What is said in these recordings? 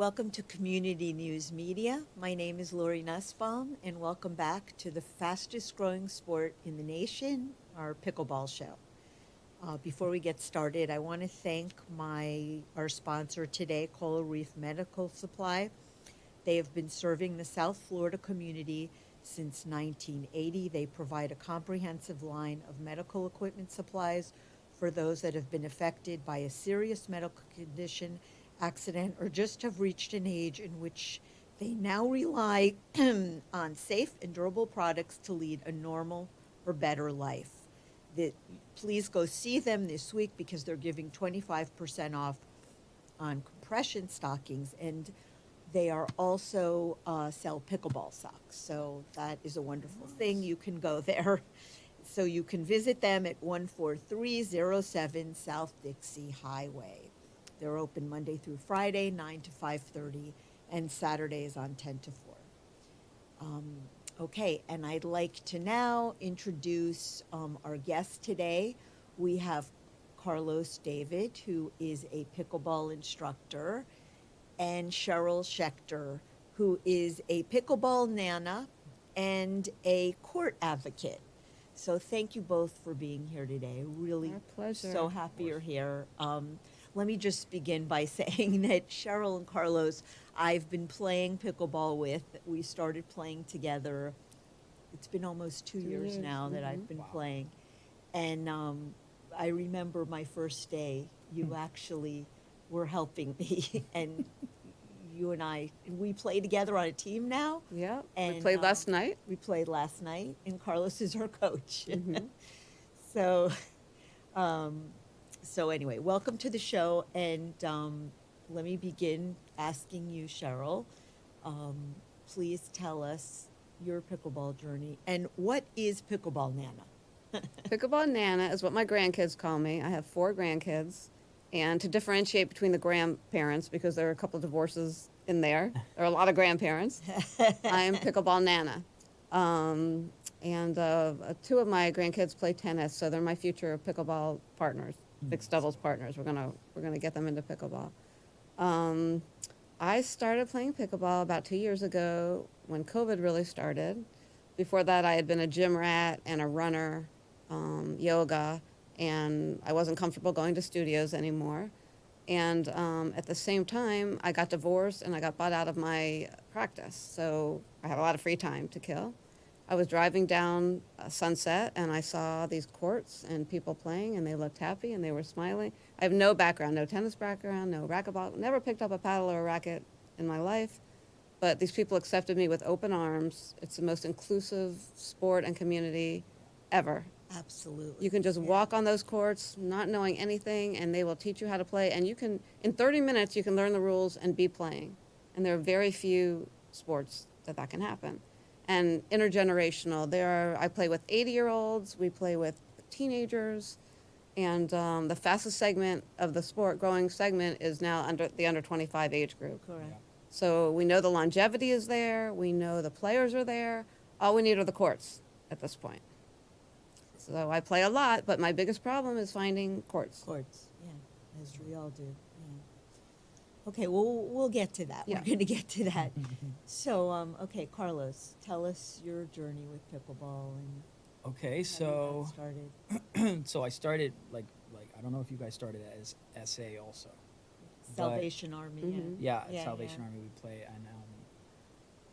Welcome to Community News Media. My name is Lori Nussbaum, and welcome back to the fastest growing sport in the nation, our pickleball show. Before we get started, I want to thank our sponsor today, Coral Reef Medical Supply. They have been serving the South Florida community since 1980. They provide a comprehensive line of medical equipment supplies for those that have been affected by a serious medical condition, accident, or just have reached an age in which they now rely on safe and durable products to lead a normal or better life. Please go see them this week because they're giving 25% off on compression stockings, and they are also sell pickleball socks. So that is a wonderful thing. You can go there. So you can visit them at 14307 South Dixie Highway. They're open Monday through Friday, 9 to 5:30, and Saturdays on 10 to 4. Okay, and I'd like to now introduce our guest today. We have Carlos David, who is a pickleball instructor, and Cheryl Schechter, who is a pickleball nana and a court advocate. So thank you both for being here today. Really Our pleasure. so happy you're here. Let me just begin by saying that Cheryl and Carlos, I've been playing pickleball with. We started playing together. It's been almost 2 years now that I've been playing. And I remember my first day, you actually were helping me. And you and we play together on a team now. Yeah, And, we played last night. We played last night, and Carlos is our coach. Mhm. So, so anyway, welcome to the show, and let me begin asking you, Cheryl. Please tell us your pickleball journey, and what is Pickleball Nana? Pickleball Nana is what my grandkids call me. I have 4 grandkids. And to differentiate between the grandparents, because there are a couple of divorces in there, there are a lot of grandparents, I am Pickleball Nana. And 2 of my grandkids play tennis, so they're my future pickleball partners, mixed doubles partners. We're gonna get them into pickleball. I started playing pickleball about 2 years ago when COVID really started. Before that, I had been a gym rat and a runner, yoga, and I wasn't comfortable going to studios anymore. And at the same time, I got divorced and I got bought out of my practice. So I had a lot of free time to kill. I was driving down Sunset and I saw these courts and people playing, and they looked happy and they were smiling. I have no background, no tennis background, no racquetball, never picked up a paddle or a racket in my life. But these people accepted me with open arms. It's the most inclusive sport and community ever. Absolutely. You can just walk on those courts not knowing anything, and they will teach you how to play. And you can, in 30 minutes, you can learn the rules and be playing. And there are very few sports that can happen. And intergenerational, I play with 80-year-olds, we play with teenagers, and the fastest segment of the sport, growing segment, is now under 25 age group. Correct. Yeah. So we know the longevity is there, we know the players are there, all we need are the courts at this point. So I play a lot, but my biggest problem is finding courts. Courts, yeah, as we all do. Yeah. Okay, well, we'll get to that. Yeah. We're going to get to that. So, okay, Carlos, tell us your journey with pickleball and Okay, how so you got started. so I started like I don't know if you guys started as SA also. Salvation Army. Mhm. Yeah, Yeah, Salvation yeah. Army we play, and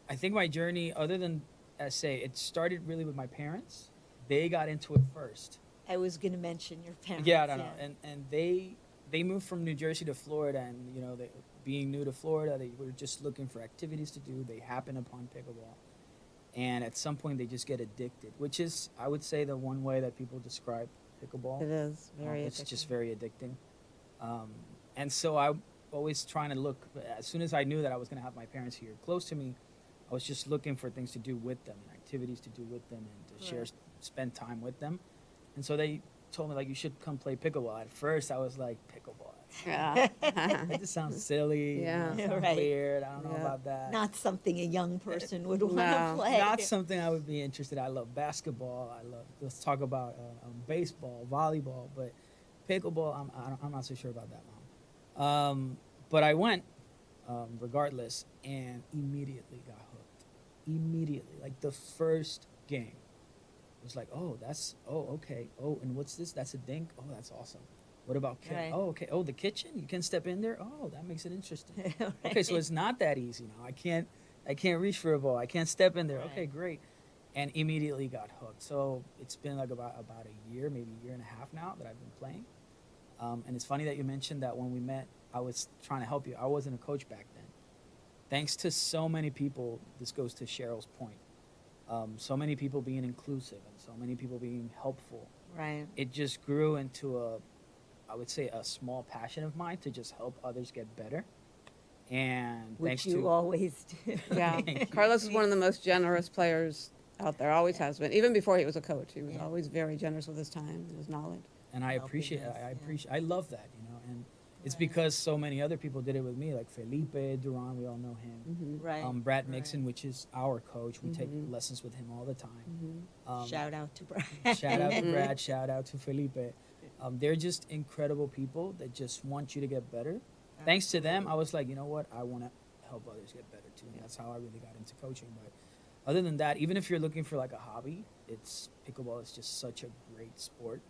I think my journey, other than SA, it started really with my parents. They got into it first. I was going to mention your parents. Yeah, I don't know, and they moved from New Jersey to Florida, and they, being new to Florida, they were just looking for activities to do. They happened upon pickleball, and at some point they just get addicted, which is, I would say, the one way that people describe pickleball. It is very It's addictive. just very addicting. And so I always trying to look, as soon as I knew that I was going to have my parents here close to me, I was just looking for things to do with them, and activities to do with them, and to share, Right. spend time with them. And so they told me, like, you should come play pickleball. At first, I was like, pickleball? Yeah. It just sounds silly. Yeah. It sounds Right. weird. I don't know Yeah. about that. Not something a young person would want to No. play. Not something I would be interested in. I love basketball. Let's talk about baseball, volleyball, but pickleball, I'm not so sure about that, Mom. But I went regardless, and immediately got hooked. Immediately, like the first game, was like, oh, okay. Oh, and what's this? That's a dink. Oh, that's awesome. What about Right. oh, okay. Oh, the kitchen. You can step in there. Oh, that makes it interesting. Okay, so it's not that easy now. I can't reach for a ball. I can't step in there. Right. Okay, great. And immediately got hooked. So it's been like about a year, maybe a year and a half now that I've been playing. And it's funny that you mentioned that when we met, I was trying to help you. I wasn't a coach back then. Thanks to so many people, this goes to Cheryl's point. So many people being inclusive and so many people being helpful. Right. It just grew into I would say, a small passion of mine to just help others get better. And Which thanks you to always do. Yeah, Thank you. Carlos is one of the most generous players out there. Always has been. Even before he was a coach, he was Yeah. always very generous with his time and his knowledge. and I Helping appreciate us, I yeah. appreciate I love that, you know, and it's Right. because so many other people did it with me, like Felipe Duran, we all know him. Mm-hmm. Right. Brad right. Nixon, which is our coach, we take Mhm. lessons with him all the time. Mm-hmm. Shout out to Brad. Shout out to Mhm. Brad, shout out to Felipe. They're just incredible people that just want you to get better. Thanks to them, I was like, you know what, I want to help others get better too, and that's how I really got into coaching. But other than that, even if you're looking for like a hobby, pickleball is just such a great sport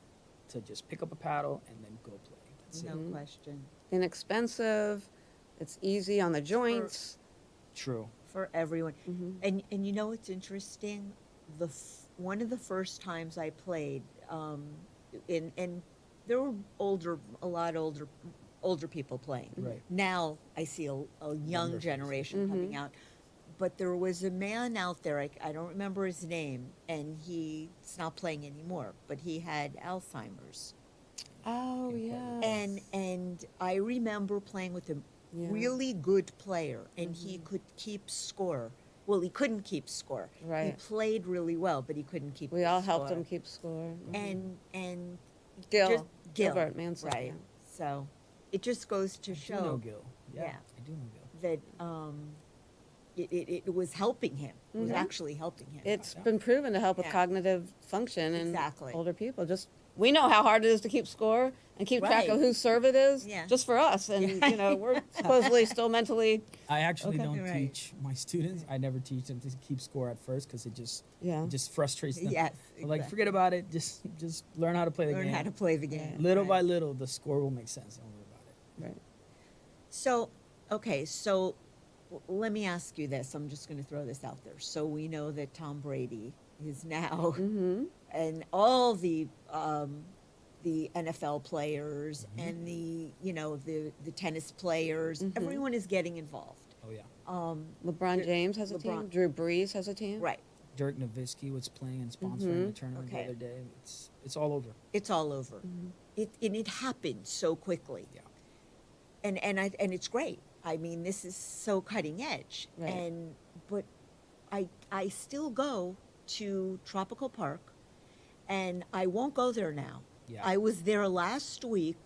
to just pick up a paddle and then go play. That's No it. Mhm. question. Inexpensive. It's easy on the joints. True. For everyone. Mm-hmm. And you know what's interesting? One of the first times I played, and there were a lot older people playing. Right. Now I see a young Younger faces. generation Mhm. coming out. But there was a man out there, I don't remember his name, and he's not playing anymore, but he had Alzheimer's. Oh Incredible. yeah. And I remember playing with a Yeah. really good player, and he Mhm. could keep score. Well, he couldn't keep score. He Right. played really well, but he couldn't keep. We the all helped score. him keep score. And Gil, just Gil, Gilbert Mansell. right? So it just goes to I do know show Gil. Yeah, Yeah. I do know Gil. that it was helping him. It was Mhm. actually helping him. It's Yeah. been proven to help with Yeah. cognitive function in Exactly. older people. Just we know how hard it is to keep score and keep track of Right. whose serve it is. Yeah. Just for us, and Yeah. we're supposedly still mentally. I actually Okay. don't Right. teach my students. I never teach them to keep score at first because it Yeah. just frustrates them. Yes, I'm like, exactly. forget about it. Just learn how to play the Learn game. how to play the game. Little by Right. little, the score will make sense. Don't worry about it. Right. So, okay, so let me ask you this. I'm just going to throw this out there. So we know that Tom Brady is now, Mm-hmm. and all the NFL players Mhm. and the tennis players, Mhm. everyone is getting involved. Oh yeah. LeBron There- James has a LeBron. team. Drew Brees has a team. Right. Dirk Nowitzki was playing and sponsoring the Mhm. tournament Okay. the other day. It's all over. It's all over. Mhm. It happened so quickly. Yeah. And it's great. I mean, this is so cutting edge. Right. But I still go to Tropical Park, and I won't go there now. Yeah. I was there last week,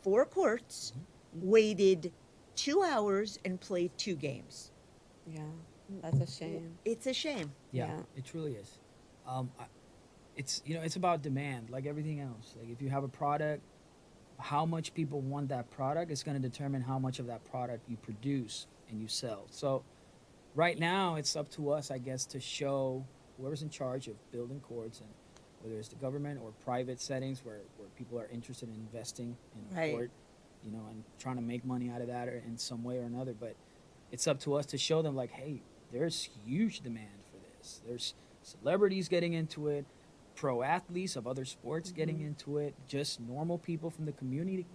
4 courts, Mm-hmm. waited 2 hours and played 2 games. Yeah. That's a shame. It's a shame. Yeah, Yeah. it truly is. It's about demand, like everything else. Like if you have a product, how much people want that product is going to determine how much of that product you produce and you sell. So, right now, it's up to us, I guess, to show whoever's in charge of building courts, and whether it's the government or private settings where people are interested in investing in a Right. court, you know, and trying to make money out of that or in some way or another. But it's up to us to show them, like, hey, there's huge demand for this. There's celebrities getting into it, pro athletes of other sports getting Mhm. into it, just normal people from the community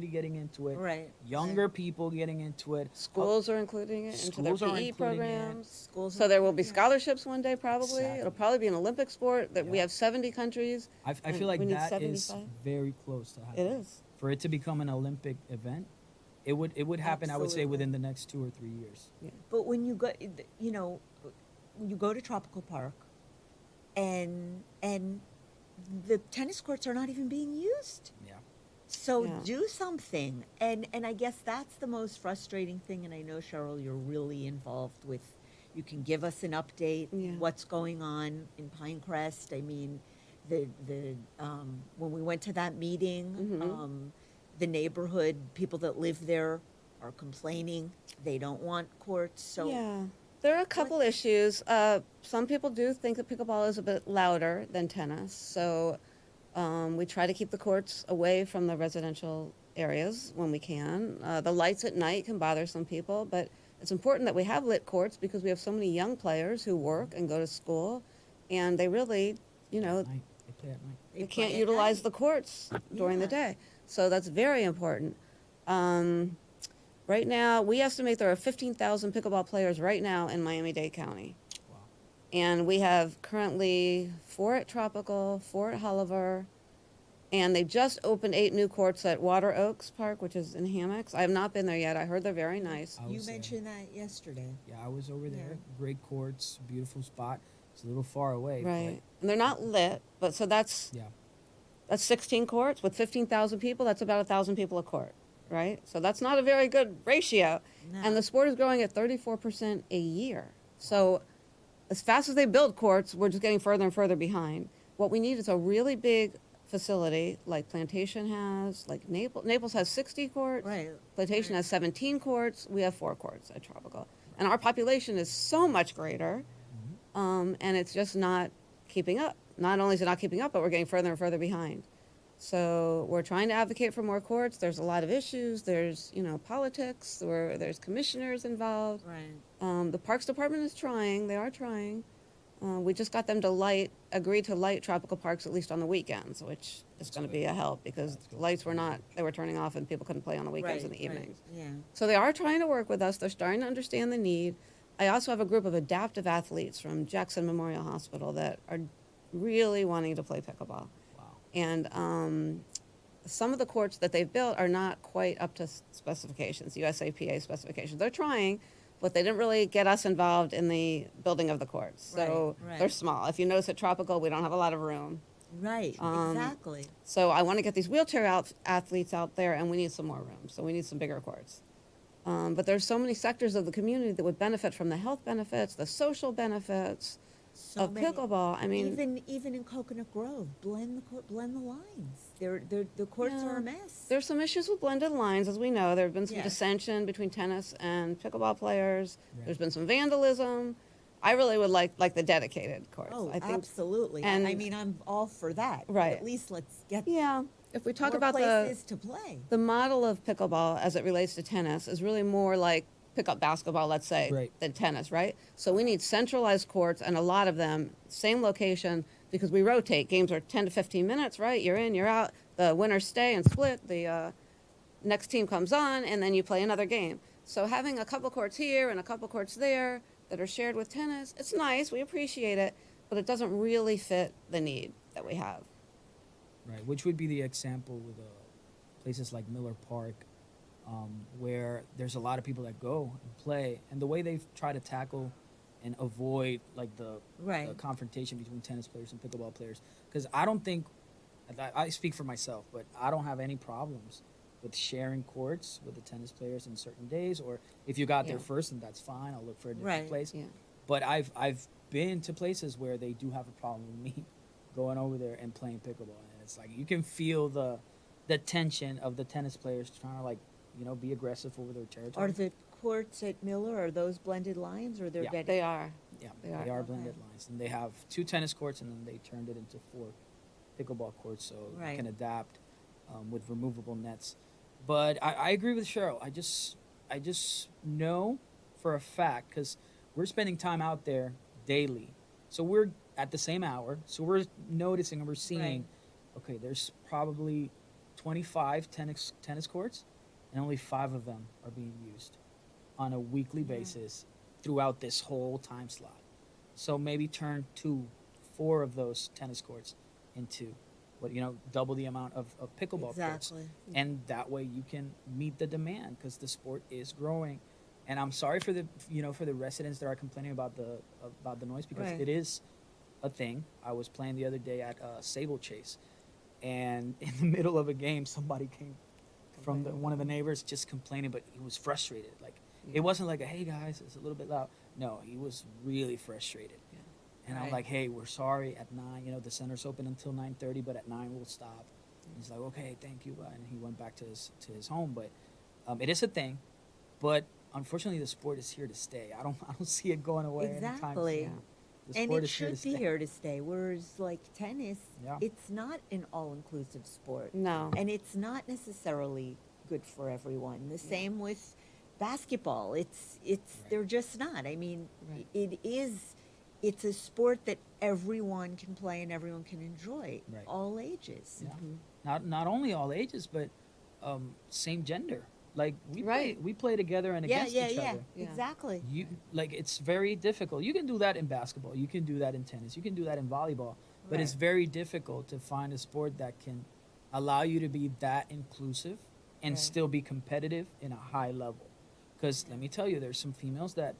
getting into it, Right. younger people getting into it. Schools are including it into their Schools are PE including it. programs. Schools. So there will be scholarships one day, probably. Exactly. It'll probably be an Olympic sport that we Yeah. have 70 countries. I And feel like we need that is 75. very close to happening. It is. For it to become an Olympic event, it would happen. I would say Absolutely. within the next 2 or 3 years. But when you go, when you go to Tropical Park, and the tennis courts are not even being used. Yeah. So Yeah. do something. And I guess that's the most frustrating thing. And I know, Cheryl, you're really involved with. You can give us an update. Yeah. What's going on in Pinecrest? I mean, the when we went to that meeting, Mhm. the neighborhood people that live there are complaining. They don't want courts, so. Yeah, there are a couple issues. Some people do think that pickleball is a bit louder than tennis, so we try to keep the courts away from the residential areas when we can. The lights at night can bother some people, but it's important that we have lit courts because we have so many young players who work and go to school, and they really, you know, At night. They play at night. they play can't at utilize night. the courts during the Yeah. day. So that's very important. Right now, we estimate there are 15,000 pickleball players right now in Miami-Dade County. Wow. And we have currently 4 at Tropical, 4 at Hulliver, and they just opened 8 new courts at Water Oaks Park, which is in Hammocks. I have not been there yet. I heard they're very nice. I You was there. mentioned that yesterday. Yeah, I was over there. Yeah. Great courts, beautiful spot. It's a little far away. Right. And they're not lit, but so that's But yeah. That's 16 courts with 15,000 people. That's about 1,000 people a court, right? So that's not a very good ratio. No. And the sport is growing at 34% a year. So as fast as they build courts, we're just getting further and further behind. What we need is a really big facility like Plantation has, like Naples has 60 courts. Right. Plantation right. has 17 courts. We have 4 courts at Tropical. And our population is so much greater, and it's just not keeping up. Not only is it not keeping up, but we're getting further and further behind. So we're trying to advocate for more courts. There's a lot of issues. There's, you know, politics. There's commissioners involved. Right. The Parks Department is trying. They are trying. We just got them to agree to light tropical parks at least on the weekends, which is going to be a help because That's good. lights they were turning off and people couldn't play on the weekends and the Right, right. evenings. Yeah. So they are trying to work with us. They're starting to understand the need. I also have a group of adaptive athletes from Jackson Memorial Hospital that are really wanting to play pickleball. Wow. And some of the courts that they've built are not quite up to specifications, USAPA specifications. They're trying, but they didn't really get us involved in the building of the courts. So Right, right. they're small. If you notice at Tropical, we don't have a lot of room. Right. Exactly. So I want to get these wheelchair athletes out there, and we need some more room. So we need some bigger courts. But there's so many sectors of the community that would benefit from the health benefits, the social benefits So of many- pickleball. I mean, even in Coconut Grove, blend the lines. The courts are Yeah. a mess. there's some issues with blended lines, as we know. There have been some Yes. dissension between tennis and pickleball players. Right. There's been some vandalism. I really would like the dedicated courts. Oh, I think, absolutely. and- I mean, I'm all for that. but Right. At least let's get yeah. If we talk more about places to play. the model of pickleball as it relates to tennis is really more like pickup basketball, let's say, Right. than tennis, right? So we need centralized courts and a lot of them, same location, because we rotate. Games are 10 to 15 minutes, right? You're in, you're out. The winners stay and split. The next team comes on, and then you play another game. So having a couple courts here and a couple courts there that are shared with tennis, it's nice. We appreciate it, but it doesn't really fit the need that we have. Right, which would be the example with places like Miller Park, where there's a lot of people that go and play, and the way they've tried to tackle and avoid like the Right. confrontation between tennis players and pickleball players. Because I don't think, I speak for myself, but I don't have any problems with sharing courts with the tennis players in certain days, or if you got there Yeah. first, then that's fine. I'll look for a different Right. place. Yeah. But I've been to places where they do have a problem with me going over there and playing pickleball, and it's like you can feel the tension of the tennis players trying to, like, you know, be aggressive over their territory. Are the courts at Miller, are those blended lines or they're Yeah. dedicated? They are. Yeah, They they are. are Okay. blended lines, and they have 2 tennis courts, and then they turned it into 4 pickleball courts, so you Right. can adapt with removable nets. But I agree with Cheryl. I just know for a fact, because we're spending time out there daily, so we're at the same hour, so we're noticing and we're seeing, okay, there's probably 25 tennis courts, and only 5 of them are being used on a weekly basis throughout this whole time slot. So maybe turn 4 of those tennis courts into double the amount of pickleball courts. Exactly. And that way you can meet the demand, because the sport is growing. And I'm sorry for the residents that are complaining about the noise, because Right. it is a thing. I was playing the other day at Sable Chase, and in the middle of a game, somebody came from one of the neighbors just complaining, but he was frustrated. Like, it wasn't like hey guys, it's a little bit loud. No, he was really frustrated. Yeah. And I'm Right. like, hey, we're sorry. At 9, the center's open until 9:30, but at 9 we'll stop. And he's like, okay, thank you. And he went back to his home. But it is a thing. but unfortunately, the sport is here to stay. I don't see it going away anytime Exactly. soon. The And sport it is here to should be stay. here to stay. Whereas, like tennis, Yeah. it's not an all-inclusive sport, No. and it's not necessarily good for everyone. The same with basketball. It's Right. they're just not. I mean, Right. it's a sport that everyone can play and everyone can enjoy, Right. all ages. Yeah. Not only all ages, but same gender. Like Right. we play together and Yeah, against yeah, each yeah, other. Yeah. exactly. You like it's very difficult. You can do that in basketball. You can do that in tennis. You can do that in volleyball. But it's Right. very difficult to find a sport that can allow you to be that inclusive and Right. still be competitive in a high level. Because let me tell you, there's some females that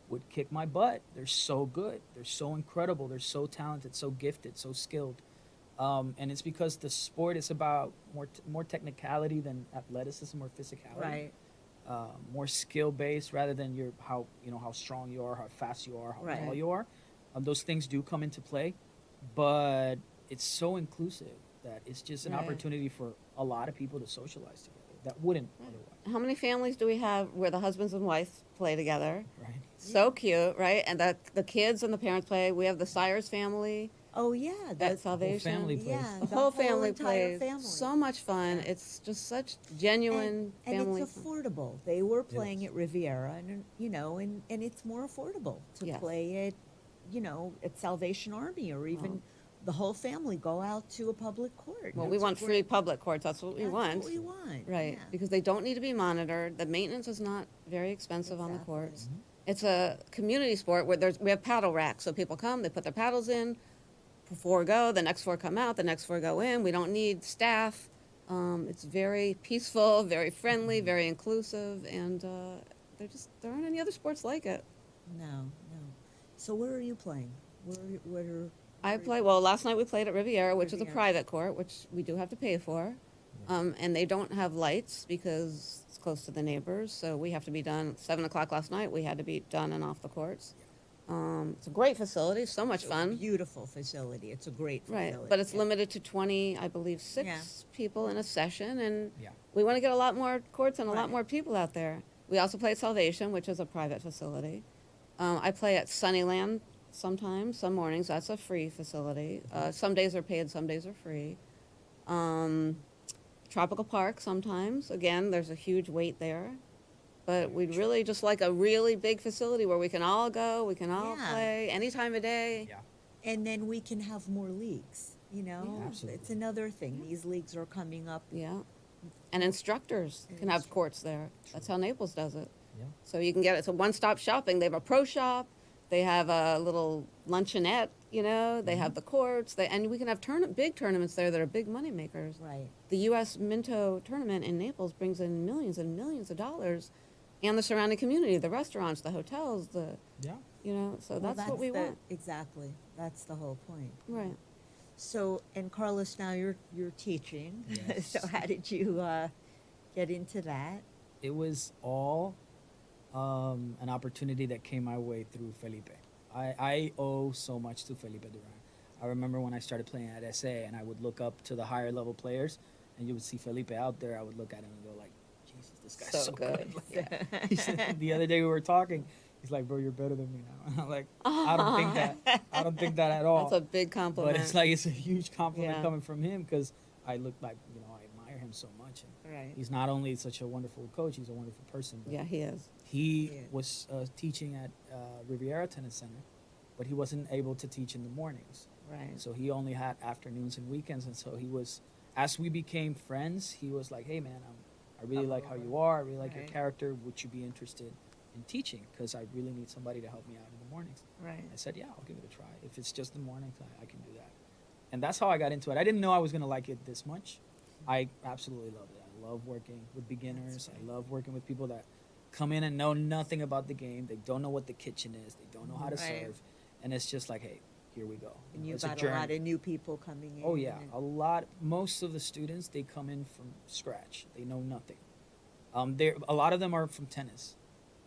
would kick my butt. They're so good. They're so incredible. They're so talented, so gifted, so skilled. And it's because the sport is about more technicality than athleticism or physicality. Right. More skill based rather than your how strong you are, how fast you are, how Right. tall you are. Those things do come into play, but it's so inclusive that it's just an Right. opportunity for a lot of people to socialize together that wouldn't otherwise. How many families do we have where the husbands and wives play together? Right. So cute, right? And the kids and the parents play. We have the Sires family Oh yeah, at the Salvation. family plays. yeah, The whole family entire plays. family. So much fun. Yeah. It's just such genuine and family it's fun. affordable. They were playing is. at Riviera, and and it's more affordable to Yes. play at at Salvation Army, or even Wow. the whole family go out to a public court. Well, and we want support- free public courts. That's what we That's want. What we want, Right, yeah. because they don't need to be monitored. The maintenance is not very expensive on the Exactly. courts. It's a community sport where we have paddle racks, so people come, they put their paddles in, 4 go, the next 4 come out, the next 4 go in. We don't need staff. It's very peaceful, very friendly, very inclusive, and there aren't any other sports like it. No, no. So where are you playing? What are I play, well, last night we played at Riviera, which is a Riviera. private court, which we do have to pay for. And they don't have lights because it's close to the neighbors, so we have to be done, 7 o'clock last night, we had to be done and off the courts. It's a great facility, so much fun. Beautiful facility. It's a great facility. Right, but it's yeah. limited to 20, I believe, 6 Yeah. people in a session, and Yeah. we want to get a lot more courts and a lot Right. more people out there. We also play at Salvation, which is a private facility. I play at Sunnyland sometimes, some mornings. That's a free facility. Some days are paid, some days are free. Tropical Park sometimes. Again, there's a huge wait there. But we'd really just like a really big facility where we can all go, we can all Yeah. play any time of day. Yeah. And then we can have more leagues, Yeah. Absolutely. It's another thing. These leagues are coming up. Yeah. And instructors And can have courts there. That's how Naples does it. Yeah. So you can get it's a one-stop shopping. They have a pro shop. They have a little luncheonette. They have the courts. And we can have big tournaments there that are big money makers. Right. The U.S. Minto tournament in Naples brings in millions and millions of dollars, and the surrounding community, the restaurants, the hotels, Yeah. So Well, that's what we want. Exactly. That's the whole point. Right. So, and Carlos, now you're teaching. Yes. So how did you get into that? It was all an opportunity that came my way through Felipe. I owe so much to Felipe Duran. I remember when I started playing at SA and I would look up to the higher level players and you would see Felipe out there, I would look at him and go like, Jesus, this guy's so good. Like, he said, the other day we were talking, he's like, bro, you're better than me now. And I'm like, I don't think that. I don't think that at all. That's a big compliment. But it's like, it's a huge compliment Yeah. coming from him because I look like, I admire him so much. And Right. he's not only such a wonderful coach, he's a wonderful person. But Yeah, he is. he Yeah. was teaching at Riviera Tennis Center, but he wasn't able to teach in the mornings. Right. So he only had afternoons and weekends. And so he was, as we became friends, he was like, hey, man, I really like how you are. I really like your Right. character. Would you be interested in teaching? Because I really need somebody to help me out in the mornings. Right. I said, yeah, I'll give it a try. If it's just the mornings, I can do that. And that's how I got into it. I didn't know I was going to like it this much. I absolutely love it. I love working with beginners. I love working with people that come in and know nothing about the game. They don't know what the kitchen is. They don't know how to Right. serve. And it's just like, hey, here we go. And know, you've it's a got a lot journey. of new people coming in. Oh yeah, and- a lot. Most of the students, they come in from scratch. They know nothing. A lot of them are from tennis,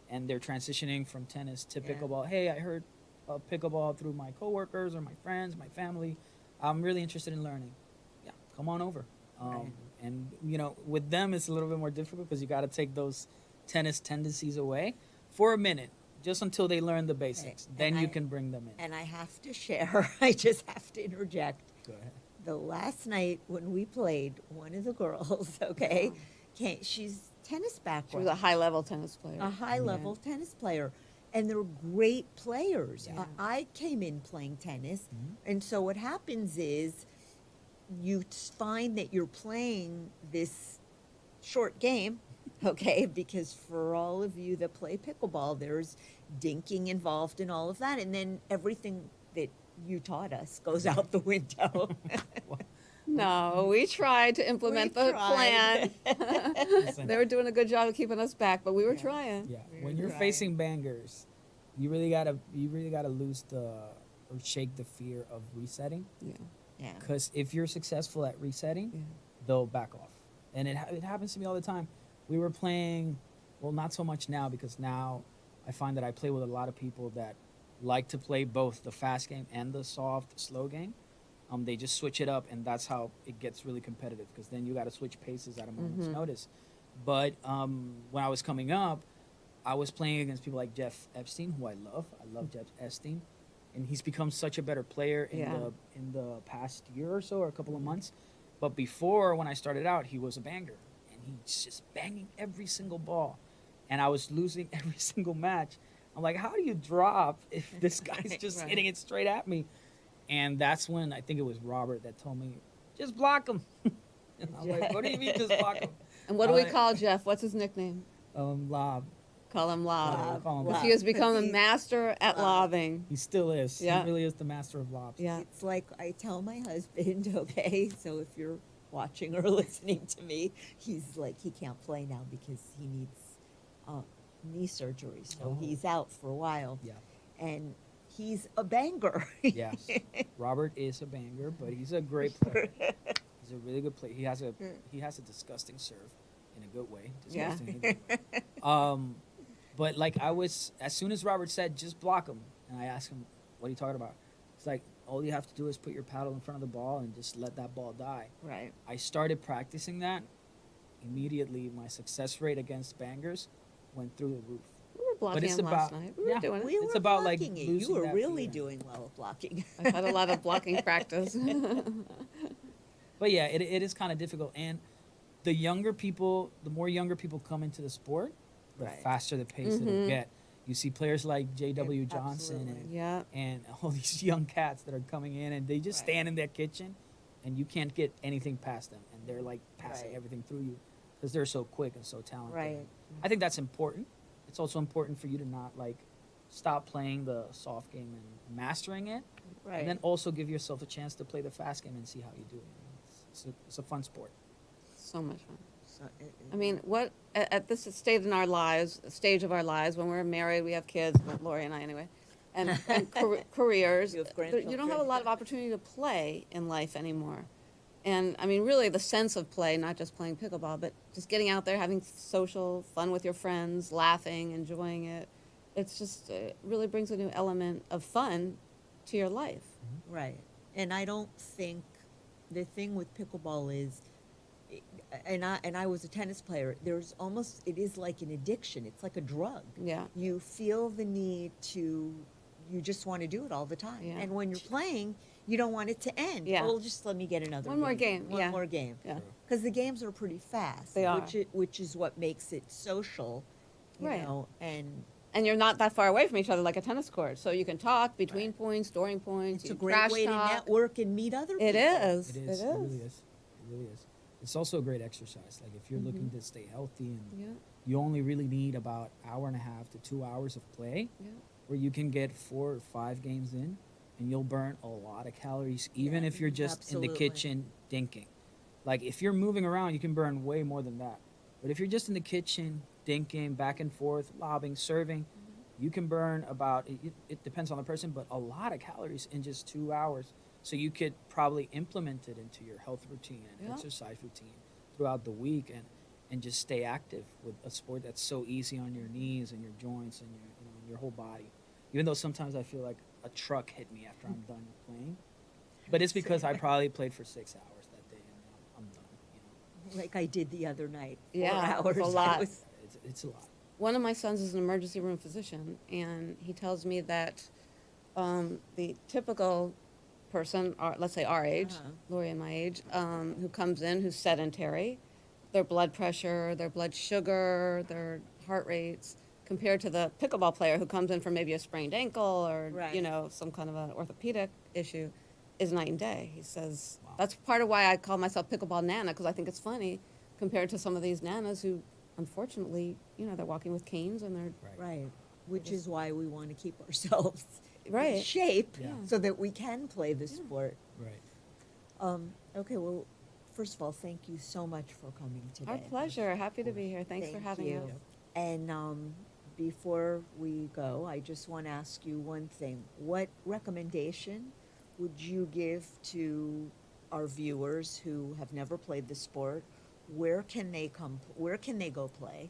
and they're transitioning from tennis to Yeah. pickleball. Hey, I heard of pickleball through my coworkers or my friends, my family. I'm really interested in learning. Yeah, come on over. Right. And with them, it's a little bit more difficult because you got to take those tennis tendencies away for a minute, just until they learn the basics. And Then you I- can bring them in. And I have to share, I just have to interject. Go ahead. The last night when we played, one of the girls, okay, she's tennis She background. was a high-level tennis player. A high-level tennis player, and they're great players. Yeah. I came in playing tennis, Mhm. and so what happens is you find that you're playing this short game, okay, because for all of you that play pickleball, there's dinking involved in all of that, and then everything that you taught us goes out the window. No, we tried to implement We the tried. plan. Listen, They were doing a good job of keeping us back, but we were Yeah. trying. yeah, We're when you're trying. facing bangers, you really gotta lose the or shake the fear of resetting. Yeah. Yeah. Because if you're successful at resetting, Yeah. they'll back off. And it happens to me all the time. We were playing, well, not so much now, because now I find that I play with a lot of people that like to play both the fast game and the soft, slow game. They just switch it up, and that's how it gets really competitive, because then you got to switch paces at a moment's notice. But when I was coming up, I was playing against people like Jeff Epstein, who I love. I love Jeff Epstein, and he's become such a better player in the past year or so, or a couple of months. But before, when I started out, he was a banger, and he's just banging every single ball, and I was losing every single match. I'm like, how do you drop if this guy's just Right. hitting it straight at me? And that's when I think it was Robert that told me, just block him. And I'm like, what do you mean, just block him? And what do we Uh, call Jeff? What's his nickname? Lob. Call him Lob. Yeah, call him Because Lob. he has become a He's- master at Lob. lobbing. He still is. Yeah. He really is the master of lobs. Yeah. It's like I tell my husband, okay, so if you're watching or listening to me, he's like, he can't play now because he needs knee surgery. So Oh. he's out for a while. Yeah. And he's a banger. Yes. Robert is a banger, but he's a great player. He's a really good player. He has a disgusting serve in a good way. Yeah. Disgusting in a good way. But like as soon as Robert said, just block him, and I asked him, what are you talking about? It's like, all you have to do is put your paddle in front of the ball and just let that ball die. Right. I started practicing that. Immediately, my success rate against bangers went through the roof. We were blocking it's him last about- night. We were yeah. doing it. We It's were about, like, blocking it. losing You were that really fear. doing well at blocking. I've had a lot of blocking practice. But yeah, it is kind of difficult. And the more younger people come into the sport, the Right. faster the pace it'll get. You see players like J.W. Johnson absolutely. Yeah. and all these young cats that are coming in, and they just Right. stand in their kitchen, and you can't get anything past them. And they're like passing Right. everything through you because they're so quick and so talented. Right. I think that's important. It's also important for you to not like stop playing the soft game and mastering it, Right. and then also give yourself a chance to play the fast game and see how you do. It's a fun sport. So much fun. So, I mean, what at this stage of our lives, when we're married, we have kids, but Lori and I anyway, and careers, You have you don't have a grandchildren. lot of opportunity to play in life anymore. And I mean, really, the sense of play, not just playing pickleball, but just getting out there, having social fun with your friends, laughing, enjoying it. It's just it really brings a new element of fun to your life. Right. And I don't think the thing with pickleball is, and I was a tennis player. It is like an addiction. It's like a drug. Yeah. You feel the need to, you just want to do it all the time. Yeah. And when you're playing, you don't want it to end. Yeah. Well, just let me get another One more game, One yeah. more game. Yeah. Because the games are pretty fast. They are. Which is what makes it social, you Right. know, and And you're not that far away from each other like a tennis court, so you can talk between points, during points. it's you a can great trash way talk. to network and meet other people. It is. It is. It really is. It really is. It's also a great exercise. Like if you're looking to stay healthy, and Yeah. you only really need about hour and a half to 2 hours of play, Yeah. where you can get 4 or 5 games in, and you'll burn a lot of calories, even Yeah, if you're just in the absolutely. kitchen dinking. Like if you're moving around, you can burn way more than that. But if you're just in the kitchen dinking, back and forth, lobbing, serving, you can burn about, it depends on the person, but a lot of calories in just 2 hours. So you could probably implement it into your health routine and Yeah. exercise routine throughout the week, and just stay active with a sport that's so easy on your knees and your joints and your whole body. Even though sometimes I feel like a truck hit me after I'm done playing, but it's because I probably played for 6 hours that day, and I'm done. Like I did the other night. 4 Yeah, it was hours. a lot. It was- It's a lot. one of my sons is an emergency room physician, and he tells me that the typical person, let's say our age, Uh-huh. Lori and my age, who comes in who's sedentary, their blood pressure, their blood sugar, their heart rates, compared to the pickleball player who comes in for maybe a sprained ankle or Right. some kind of an orthopedic issue, is night and day. He says Wow. that's part of why I call myself pickleball nana, because I think it's funny compared to some of these nanas who, unfortunately, they're walking with canes and they're Right, which is why we want to keep ourselves in Right. shape Yeah. so that we can play the sport. Right. Okay, well, first of all, thank you so much for coming today. our pleasure. Happy to be here. Thanks for Thank having you. us. And before we go, I just want to ask you one thing. What recommendation would you give to our viewers who have never played the sport? Where can they go play?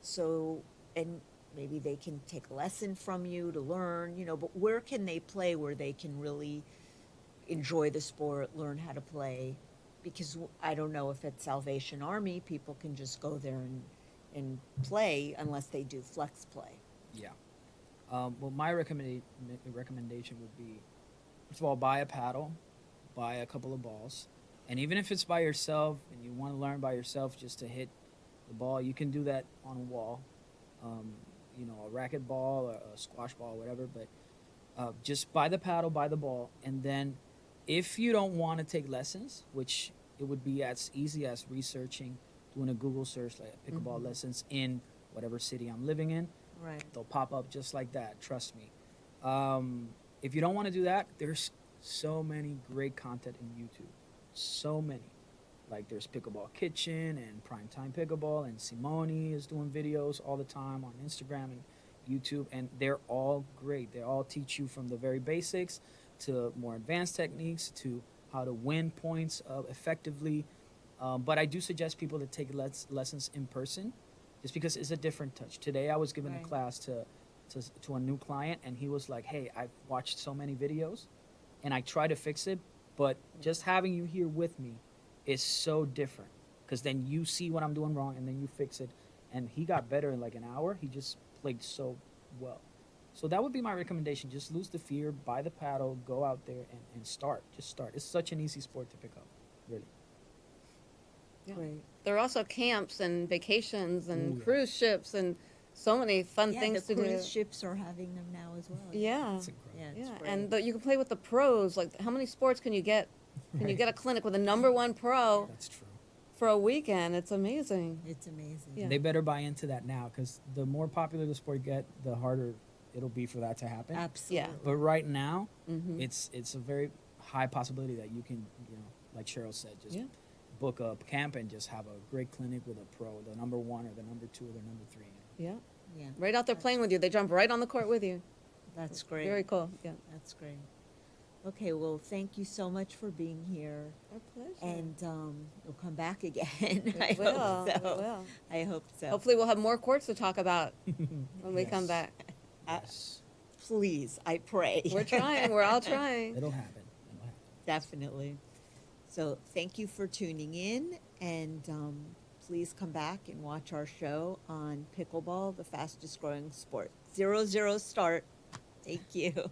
So, and maybe they can take a lesson from you to learn, but where can they play where they can really enjoy the sport, learn how to play? Because I don't know if at Salvation Army, people can just go there and play unless they do flex play. Yeah. Well, my recommendation would be, first of all, buy a paddle, buy a couple of balls, and even if it's by yourself and you want to learn by yourself just to hit the ball, you can do that on a wall, a racket ball or a squash ball, whatever. But just buy the paddle, buy the ball, and then if you don't want to take lessons, which it would be as easy as researching, doing a Google search like pickleball lessons in whatever city I'm living in. Right. They'll pop up just like that. Trust me. If you don't want to do that, there's so many great content in YouTube. So many. Like there's Pickleball Kitchen and Primetime Pickleball, and Simone is doing videos all the time on Instagram and YouTube, and they're all great. They all teach you from the very basics to more advanced techniques to how to win points effectively. But I do suggest people to take lessons in person, just because it's a different touch. Today I was giving a Right. class to a new client, and he was like, "Hey, I've watched so many videos, and I try to fix it, but just having you here with me is so different, because then you see what I'm doing wrong, and then you fix it." And he got better in like an hour. He just played so well. So that would be my recommendation. Just lose the fear, buy the paddle, go out there and start. Just start. It's such an easy sport to pick up, really. Yeah. Great. There are also camps and vacations and Ooh, yeah. cruise ships and so many fun Yeah, things the to do. cruise ships are having them now as well. Yeah. It's incredible. Yeah, it's Yeah, great. and you can play with the pros. Like, how many sports can you get? Can you get a clinic with a #1 pro That's true. for a weekend? It's amazing. It's amazing. Yeah. They better buy into that now, because the more popular the sport get, the harder it'll be for that to happen. Absolutely. But right now, Mm-hmm. it's a very high possibility that you can, like Cheryl said, just Yeah. book a camp and just have a great clinic with a pro, the #1 or the #2 or the #3. Yeah, Yeah, right out there playing with you. They jump right on the court with you. that's great. Very cool. Yeah, That's great. Okay, well, thank you so much for being here, our pleasure. and you'll come back again. We I will. hope so. We will. I hope so. Hopefully, we'll have more courts to talk about when we come Yes. back. Yes. Please, I pray. We're trying. We're all trying. It'll happen. It'll happen. Definitely. So thank you for tuning in, and please come back and watch our show on Pickleball, the fastest growing sport. 0-0 start. Thank you.